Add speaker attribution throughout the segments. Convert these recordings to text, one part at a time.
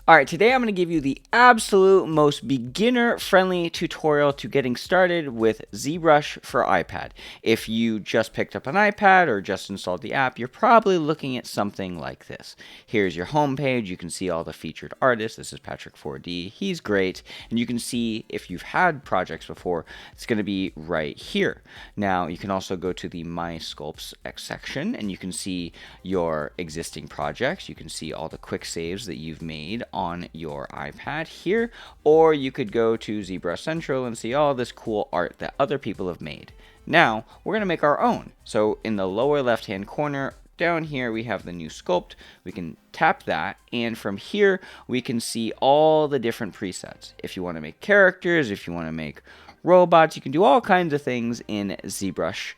Speaker 1: Alright, today I'm going to give you the absolute most beginner-friendly tutorial to getting started with ZBrush for iPad. If you just picked up an iPad or just installed the app, you're probably looking at something like this. Here's your home page. You can see all the featured artists. This is Patrick 4D. He's great. And you can see if you've had projects before, it's going to be right here. Now, you can also go to the My Sculpts section and you can see your existing projects. You can see all the quick saves that you've made on your iPad here, or you could go to ZBrush Central and see all this cool art that other people have made. Now, we're going to make our own. So in the lower left-hand corner, down here, we have the new sculpt. We can tap that, and from here, we can see all the different presets. If you want to make characters, if you want to make robots, you can do all kinds of things in ZBrush.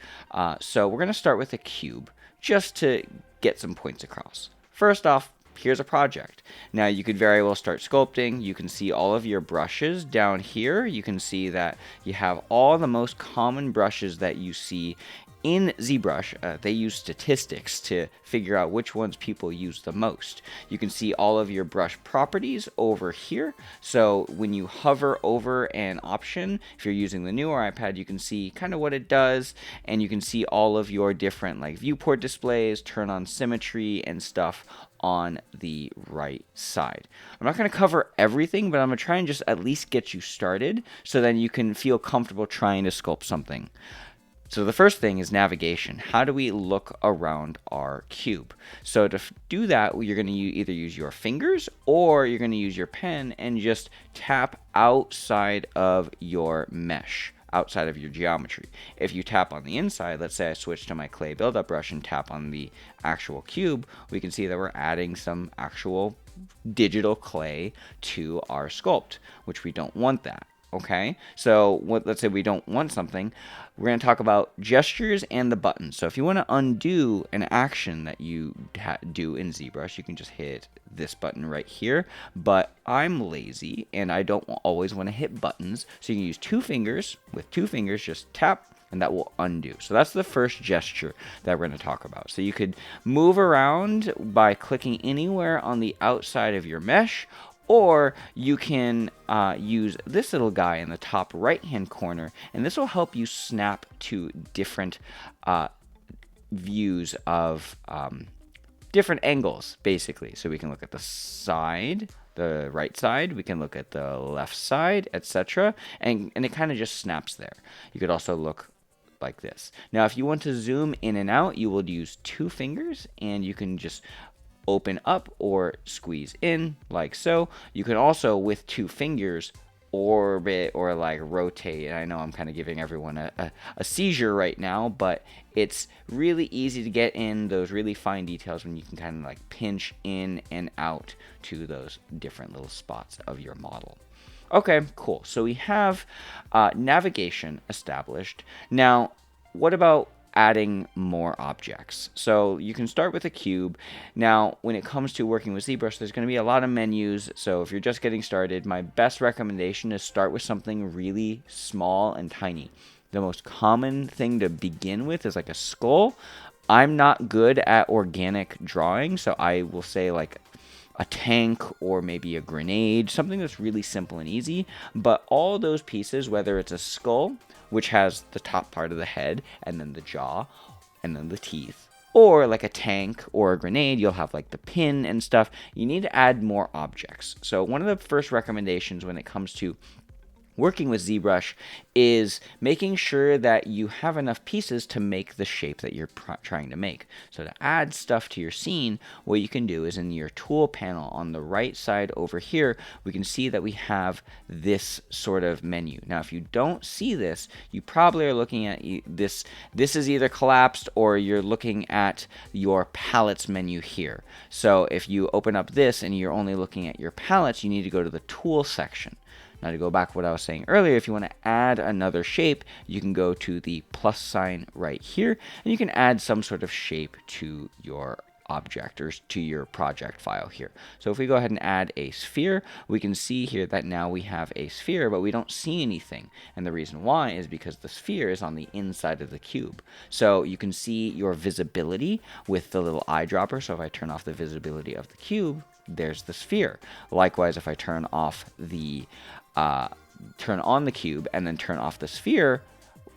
Speaker 1: So we're going to start with a cube, just to get some points across. First off, here's a project. Now you could very well start sculpting. You can see all of your brushes down here. You can see that you have all the most common brushes that you see in ZBrush. They use statistics to figure out which ones people use the most. You can see all of your brush properties over here. So when you hover over an option, if you're using the newer iPad, you can see kind of what it does, and you can see all of your different like viewport displays, turn on symmetry and stuff on the right side. I'm not going to cover everything, but I'm going to try and just at least get you started so then you can feel comfortable trying to sculpt something. So the first thing is navigation. How do we look around our cube? So to do that, you're going to either use your fingers or you're going to use your pen and just tap outside of your mesh, outside of your geometry. If you tap on the inside, let's say I switch to my clay buildup brush and tap on the actual cube, we can see that we're adding some actual digital clay to our sculpt, which we don't want that. Okay, so let's say we don't want something. We're going to talk about gestures and the buttons. So if you want to undo an action that you do in ZBrush, you can just hit this button right here. But I'm lazy and I don't always want to hit buttons. So you can use two fingers. With two fingers, just tap, and that will undo. So that's the first gesture that we're going to talk about. So you could move around by clicking anywhere on the outside of your mesh, or you can use this little guy in the top right-hand corner, and this will help you snap to different views of different angles, basically. So we can look at the side, the right side, we can look at the left side, etc. And it kind of just snaps there. You could also look like this. Now, if you want to zoom in and out, you will use two fingers, and you can just open up or squeeze in like so. You can also, with two fingers, orbit or like rotate. And I know I'm kind of giving everyone a seizure right now, but it's really easy to get in those really fine details when you can kind of like pinch in and out to those different little spots of your model. Okay, cool. So we have navigation established. Now, what about adding more objects? So you can start with a cube. Now, when it comes to working with ZBrush, there's going to be a lot of menus. So if you're just getting started, my best recommendation is start with something really small and tiny. The most common thing to begin with is like a skull. I'm not good at organic drawing, so I will say like a tank or maybe a grenade, something that's really simple and easy. But all those pieces, whether it's a skull, which has the top part of the head and then the jaw and then the teeth, or like a tank or a grenade, you'll have like the pin and stuff. You need to add more objects. So one of the first recommendations when it comes to working with ZBrush is making sure that you have enough pieces to make the shape that you're trying to make. So to add stuff to your scene, what you can do is in your tool panel on the right side over here, we can see that we have this sort of menu. Now, if you don't see this, you probably are looking at this. This is either collapsed or you're looking at your palettes menu here. So if you open up this and you're only looking at your palettes, you need to go to the tool section. Now, to go back to what I was saying earlier, if you want to add another shape, you can go to the plus sign right here, and you can add some sort of shape to your object or to your project file here. So if we go ahead and add a sphere, we can see here that now we have a sphere, but we don't see anything. And the reason why is because the sphere is on the inside of the cube. So you can see your visibility with the little eyedropper. So if I turn off the visibility of the cube, there's the sphere. Likewise, if I turn on the cube and then turn off the sphere,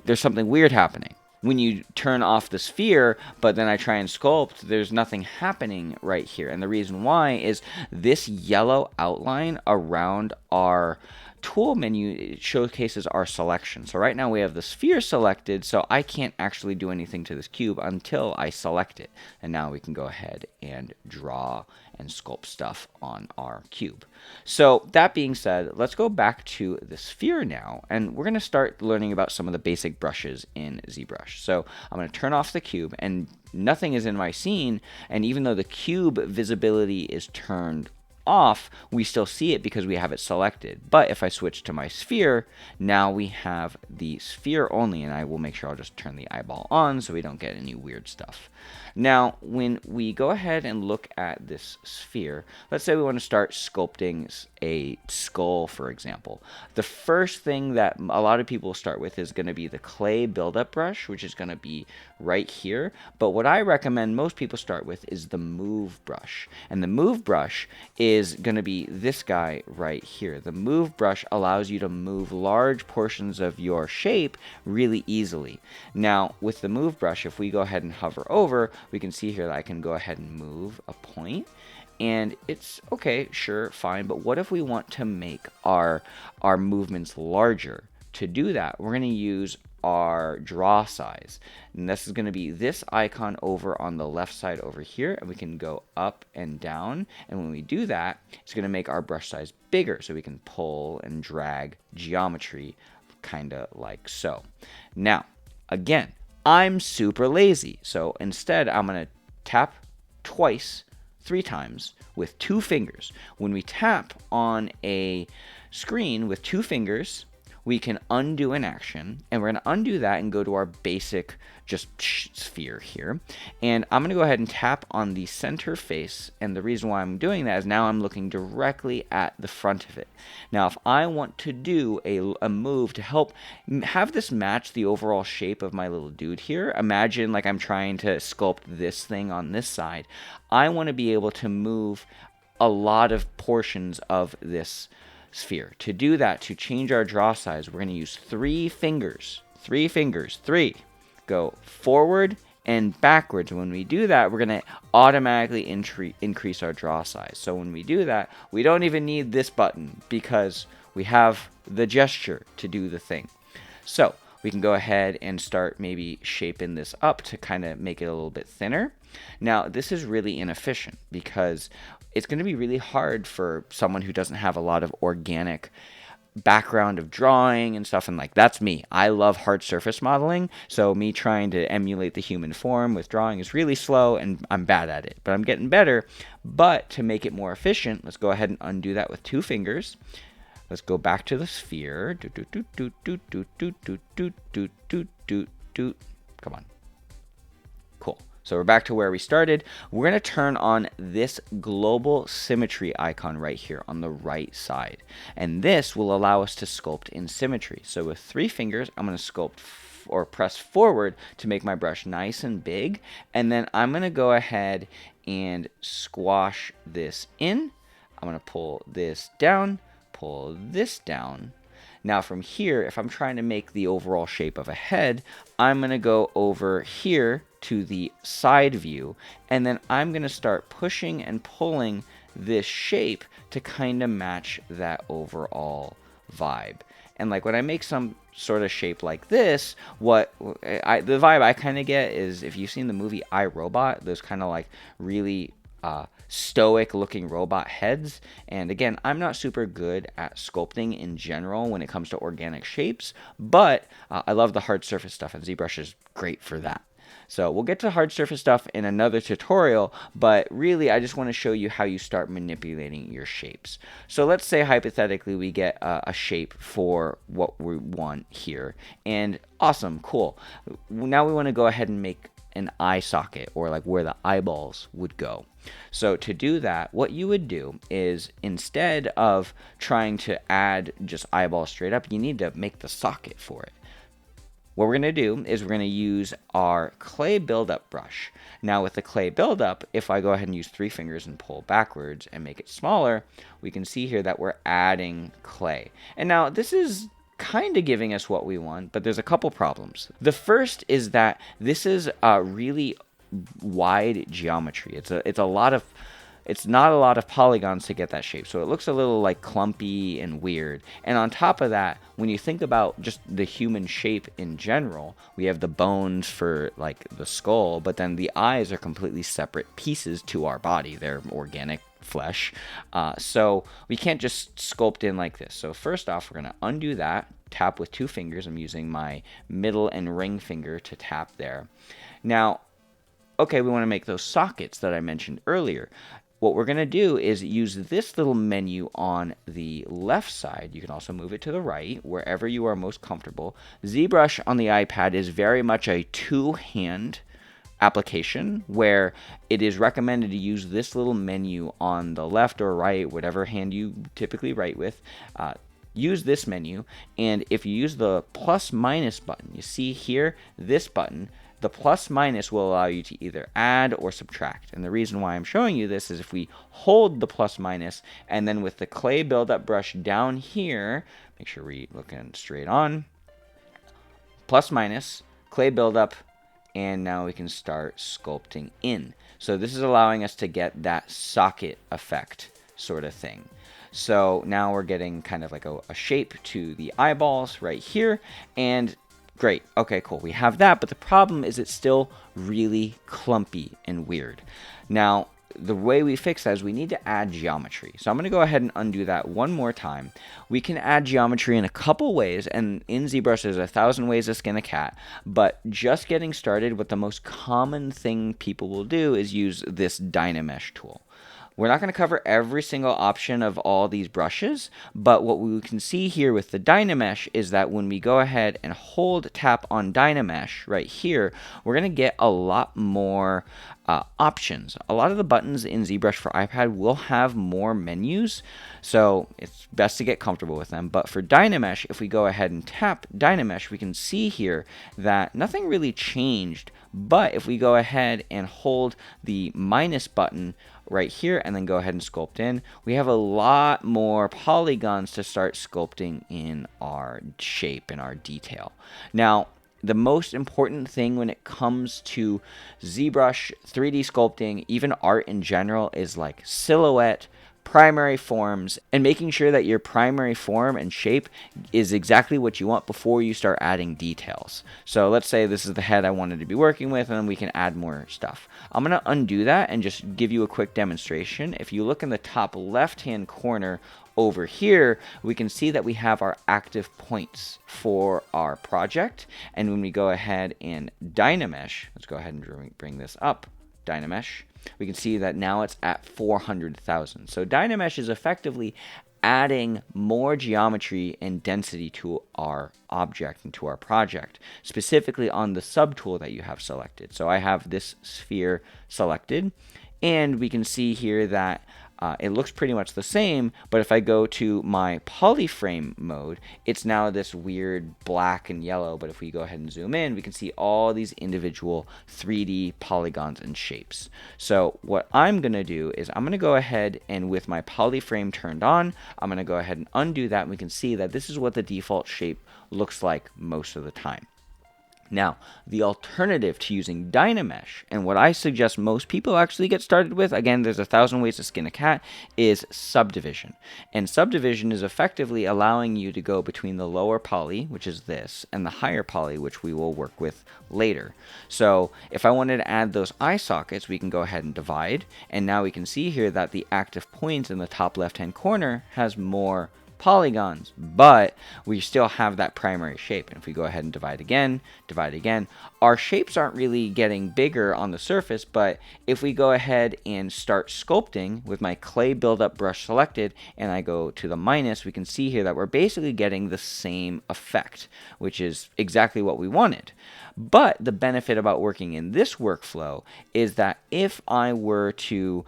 Speaker 1: there's something weird happening. When you turn off the sphere, but then I try and sculpt, there's nothing happening right here. And the reason why is this yellow outline around our tool menu, it showcases our selection. So right now we have the sphere selected, so I can't actually do anything to this cube until I select it. And now we can go ahead and draw and sculpt stuff on our cube. So that being said, let's go back to the sphere now, and we're going to start learning about some of the basic brushes in ZBrush. So I'm going to turn off the cube, and nothing is in my scene, and even though the cube visibility is turned off, we still see it because we have it selected. But if I switch to my sphere, now we have the sphere only, and I will make sure I'll just turn the eyeball on so we don't get any weird stuff. Now, when we go ahead and look at this sphere, let's say we want to start sculpting a skull, for example. The first thing that a lot of people start with is going to be the clay buildup brush, which is going to be right here. But what I recommend most people start with is the move brush. And the move brush is going to be this guy right here. The move brush allows you to move large portions of your shape really easily. Now, with the move brush, if we go ahead and hover over, we can see here that I can go ahead and move a point. And it's okay, sure, fine, but what if we want to make our movements larger? To do that, we're going to use our draw size. And this is going to be this icon over on the left side over here, and we can go up and down. And when we do that, it's going to make our brush size bigger, so we can pull and drag geometry kind of like so. Now, again, I'm super lazy, so instead I'm going to tap twice, 3 times with 2 fingers. When we tap on a screen with 2 fingers, we can undo an action, and we're going to undo that and go to our basic just sphere here. And I'm going to go ahead and tap on the center face, and the reason why I'm doing that is now I'm looking directly at the front of it. Now, if I want to do a move to help have this match the overall shape of my little dude here, imagine like I'm trying to sculpt this thing on this side. I want to be able to move a lot of portions of this sphere. To do that, to change our draw size, we're going to use 3 fingers. 3 fingers. 3. Go forward and backwards. When we do that, we're going to automatically increase our draw size. So when we do that, we don't even need this button because we have the gesture to do the thing. So we can go ahead and start maybe shaping this up to kind of make it a little bit thinner. Now, this is really inefficient because it's going to be really hard for someone who doesn't have a lot of organic background of drawing and stuff, and like that's me. I love hard surface modeling, so me trying to emulate the human form with drawing is really slow, and I'm bad at it, but I'm getting better. But to make it more efficient, let's go ahead and undo that with 2 fingers. Let's go back to the sphere. Come on. Cool. So we're back to where we started. We're going to turn on this global symmetry icon right here on the right side. And this will allow us to sculpt in symmetry. So with 3 fingers, I'm going to sculpt or press forward to make my brush nice and big. And then I'm going to go ahead and squash this in. I'm going to pull this down, pull this down. Now from here, if I'm trying to make the overall shape of a head, I'm going to go over here to the side view, and then I'm going to start pushing and pulling this shape to kind of match that overall vibe. And like when I make some sort of shape like this, the vibe I kind of get is, if you've seen the movie I, Robot, those kind of like really stoic looking robot heads. And again, I'm not super good at sculpting in general when it comes to organic shapes, but I love the hard surface stuff, and ZBrush is great for that. So we'll get to hard surface stuff in another tutorial, but really I just want to show you how you start manipulating your shapes. So let's say hypothetically we get a shape for what we want here, and awesome, cool. Now we want to go ahead and make an eye socket, or like where the eyeballs would go. So to do that, what you would do is, instead of trying to add just eyeballs straight up, you need to make the socket for it. what we're going to do is we're going to use our clay buildup brush. Now with the clay buildup, if I go ahead and use 3 fingers and pull backwards and make it smaller, we can see here that we're adding clay. And now this is kind of giving us what we want, but there's a couple problems. The first is that this is a really wide geometry. It's not a lot of polygons to get that shape, so it looks a little like clumpy and weird. And on top of that, when you think about just the human shape in general, we have the bones for like the skull, but then the eyes are completely separate pieces to our body. They're organic flesh, so we can't just sculpt in like this. So first off, we're going to undo that, tap with 2 fingers. I'm using my middle and ring finger to tap there. Now, okay, we want to make those sockets that I mentioned earlier. What we're going to do is use this little menu on the left side. You can also move it to the right, wherever you are most comfortable. ZBrush on the iPad is very much a 2-hand application where it is recommended to use this little menu on the left or right, whatever hand you typically write with. Use this menu, and if you use the plus minus button, you see here, this button, the plus minus will allow you to either add or subtract. And the reason why I'm showing you this is if we hold the plus minus and then with the clay buildup brush down here, make sure we're looking straight on, plus minus, clay buildup, and now we can start sculpting in. So this is allowing us to get that socket effect sort of thing. So now we're getting kind of like a shape to the eyeballs right here, and great. Okay, cool. We have that, but the problem is it's still really clumpy and weird. Now, the way we fix that is we need to add geometry. So I'm going to go ahead and undo that one more time. We can add geometry in a couple ways, and in ZBrush there's 1,000 ways to skin a cat, but just getting started, what the most common thing people will do is use this Dynamesh tool. We're not going to cover every single option of all these brushes, but what we can see here with the Dynamesh is that when we go ahead and hold tap on Dynamesh right here, we're going to get a lot more options. A lot of the buttons in ZBrush for iPad will have more menus, so it's best to get comfortable with them. But for Dynamesh, if we go ahead and tap Dynamesh, we can see here that nothing really changed, but if we go ahead and hold the minus button right here and then go ahead and sculpt in, we have a lot more polygons to start sculpting in our shape and our detail. Now, the most important thing when it comes to ZBrush, 3D sculpting, even art in general, is like silhouette, primary forms, and making sure that your primary form and shape is exactly what you want before you start adding details. So let's say this is the head I wanted to be working with, and then we can add more stuff. I'm going to undo that and just give you a quick demonstration. If you look in the top left-hand corner over here, we can see that we have our active points for our project. And when we go ahead and Dynamesh, let's go ahead and bring this up, Dynamesh, we can see that now it's at 400,000. So Dynamesh is effectively adding more geometry and density to our object and to our project, specifically on the subtool that you have selected. So I have this sphere selected, and we can see here that it looks pretty much the same, but if I go to my polyframe mode, it's now this weird black and yellow, but if we go ahead and zoom in, we can see all these individual 3D polygons and shapes. So what I'm going to do is I'm going to go ahead and with my polyframe turned on, I'm going to go ahead and undo that, and we can see that this is what the default shape looks like most of the time. Now, the alternative to using Dynamesh, and what I suggest most people actually get started with, again, there's 1,000 ways to skin a cat, is Subdivision. And Subdivision is effectively allowing you to go between the lower poly, which is this, and the higher poly, which we will work with later. So if I wanted to add those eye sockets, we can go ahead and divide, and now we can see here that the active point in the top left-hand corner has more polygons, but we still have that primary shape. And if we go ahead and divide again, our shapes aren't really getting bigger on the surface, but if we go ahead and start sculpting with my clay buildup brush selected and I go to the minus, we can see here that we're basically getting the same effect, which is exactly what we wanted. But the benefit about working in this workflow is that if I were to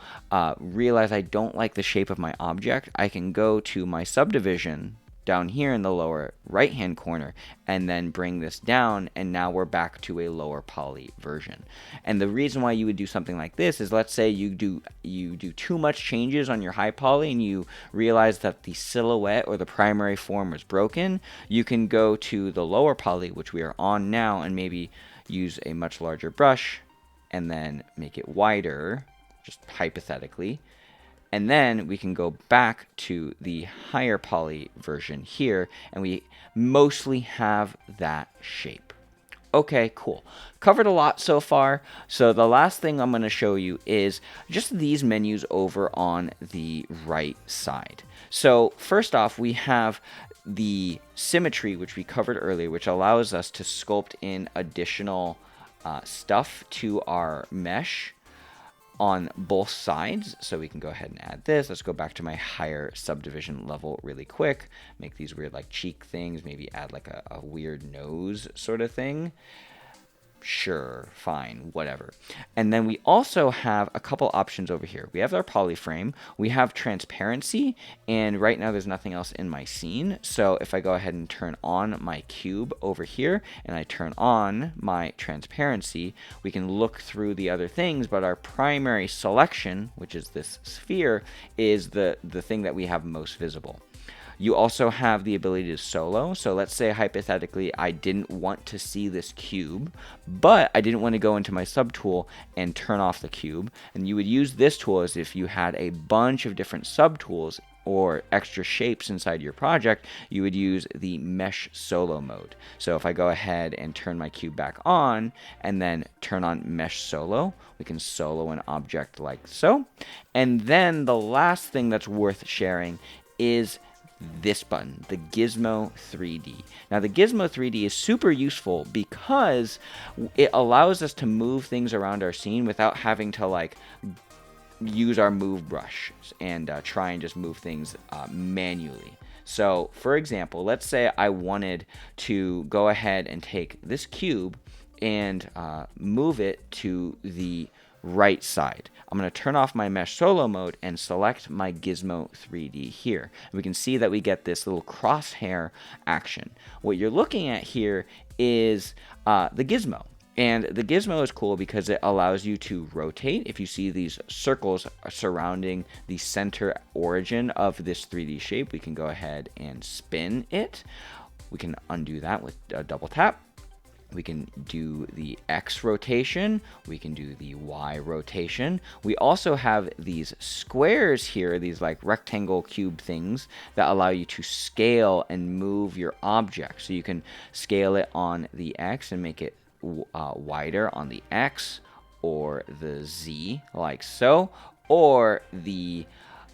Speaker 1: realize I don't like the shape of my object, I can go to my subdivision down here in the lower right hand corner, and then bring this down, and now we're back to a lower poly version. And the reason why you would do something like this is, let's say you do too much changes on your high poly and you realize that the silhouette or the primary form was broken. You can go to the lower poly, which we are on now, and maybe use a much larger brush and then make it wider, just hypothetically. And then we can go back to the higher poly version here, and we mostly have that shape. Okay, cool. Covered a lot so far. So the last thing I'm going to show you is just these menus over on the right side. So first off, we have the Symmetry, which we covered earlier, which allows us to sculpt in additional stuff to our mesh on both sides. So we can go ahead and add this. Let's go back to my higher subdivision level really quick. Make these weird like cheek things, maybe add like a weird nose sort of thing. Sure, fine, whatever. And then we also have a couple options over here. We have our polyframe, we have transparency, and right now there's nothing else in my scene. So if I go ahead and turn on my cube over here and I turn on my transparency, we can look through the other things, but our primary selection, which is this sphere, is the thing that we have most visible. You also have the ability to solo. So let's say hypothetically I didn't want to see this cube, but I didn't want to go into my subtool and turn off the cube. And you would use this tool as if you had a bunch of different subtools or extra shapes inside your project. You would use the mesh solo mode. So if I go ahead and turn my cube back on and then turn on mesh solo, we can solo an object like so. And then the last thing that's worth sharing is this button, the Gizmo 3D. Now the Gizmo 3D is super useful because it allows us to move things around our scene without having to like use our move brush and try and just move things manually. So for example, let's say I wanted to go ahead and take this cube and move it to the right side. I'm going to turn off my mesh solo mode and select my Gizmo 3D here. We can see that we get this little crosshair action. What you're looking at here is the Gizmo. And the Gizmo is cool because it allows you to rotate. If you see these circles surrounding the center origin of this 3D shape, we can go ahead and spin it. We can undo that with a double tap. We can do the X rotation. We can do the Y rotation. We also have these squares here, these like rectangle cube things that allow you to scale and move your object. So you can scale it on the X and make it wider on the X or the Z like so, or the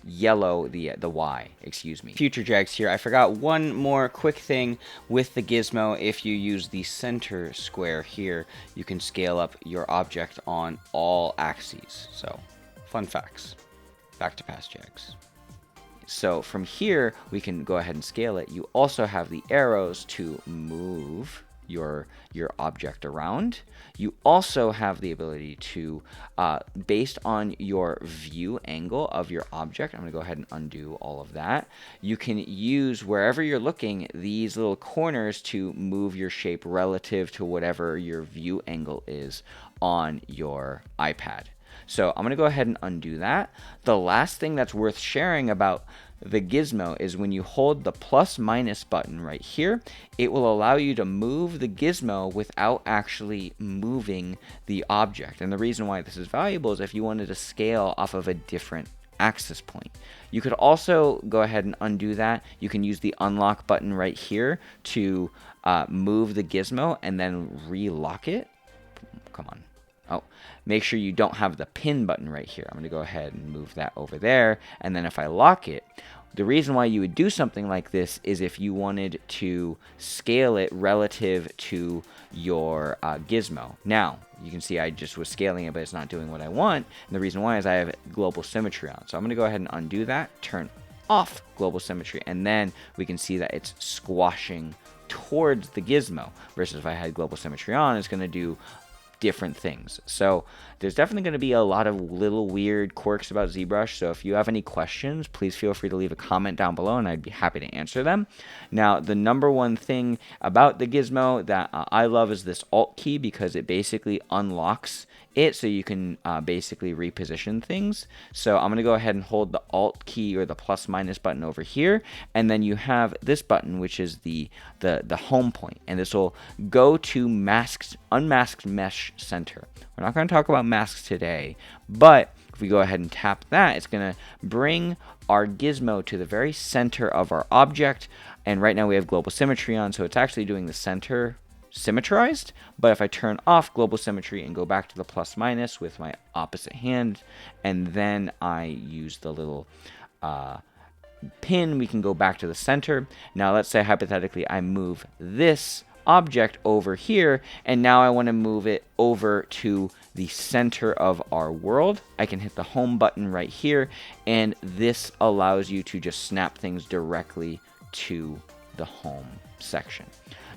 Speaker 1: yellow, the Y, excuse me. Future Jags here. I forgot one more quick thing with the Gizmo. If you use the center square here, you can scale up your object on all axes. So, fun facts. Back to past Jags. So from here, we can go ahead and scale it. You also have the arrows to move your object around. You also have the ability to, based on your view angle of your object, I'm going to go ahead and undo all of that. You can use, wherever you're looking, these little corners to move your shape relative to whatever your view angle is on your iPad. So I'm going to go ahead and undo that. The last thing that's worth sharing about the Gizmo is when you hold the plus minus button right here, it will allow you to move the Gizmo without actually moving the object. And the reason why this is valuable is if you wanted to scale off of a different axis point. You could also go ahead and undo that. You can use the unlock button right here to move the Gizmo and then relock it. Come on. Oh, make sure you don't have the pin button right here. I'm going to go ahead and move that over there. And then if I lock it, the reason why you would do something like this is if you wanted to scale it relative to your Gizmo. Now, you can see I just was scaling it, but it's not doing what I want. And the reason why is I have global symmetry on. So I'm going to go ahead and undo that, turn off global symmetry, and then we can see that it's squashing towards the Gizmo. Versus if I had global symmetry on, it's going to do different things. So there's definitely going to be a lot of little weird quirks about ZBrush. So if you have any questions, please feel free to leave a comment down below and I'd be happy to answer them. Now, the number one thing about the Gizmo that I love is this Alt key, because it basically unlocks it so you can basically reposition things. So I'm going to go ahead and hold the Alt key or the plus minus button over here, and then you have this button, which is the home point, and this will go to unmasked mesh center. We're not going to talk about masks today, but if we go ahead and tap that, it's going to bring our Gizmo to the very center of our object. And right now we have global symmetry on, so it's actually doing the center symmetrized. But if I turn off global symmetry and go back to the plus minus with my opposite hand, and then I use the little pin, we can go back to the center. Now let's say hypothetically I move this object over here, and now I want to move it over to the center of our world. I can hit the home button right here, and this allows you to just snap things directly to the home section.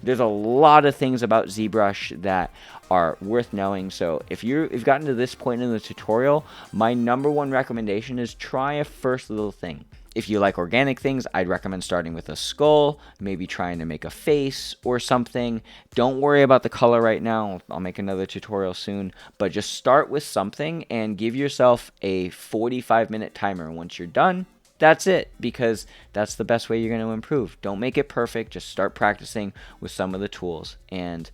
Speaker 1: There's a lot of things about ZBrush that are worth knowing. So if you've gotten to this point in the tutorial, my number one recommendation is try a first little thing. If you like organic things, I'd recommend starting with a skull, maybe trying to make a face or something. Don't worry about the color right now. I'll make another tutorial soon, but just start with something and give yourself a 45-minute timer. Once you're done, that's it, because that's the best way you're going to improve. Don't make it perfect. Just start practicing with some of the tools, and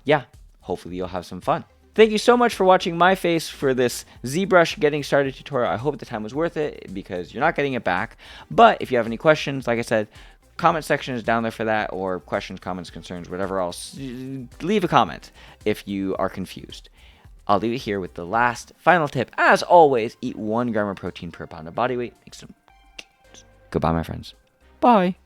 Speaker 1: yeah, hopefully you'll have some fun. Thank you so much for watching my face for this ZBrush getting started tutorial. I hope the time was worth it, because you're not getting it back. But if you have any questions, like I said, comment section is down there for that, or questions, comments, concerns, whatever else. Leave a comment if you are confused. I'll leave it here with the last final tip. As always, eat 1 gram of protein per pound of body weight. Goodbye, my friends. Bye.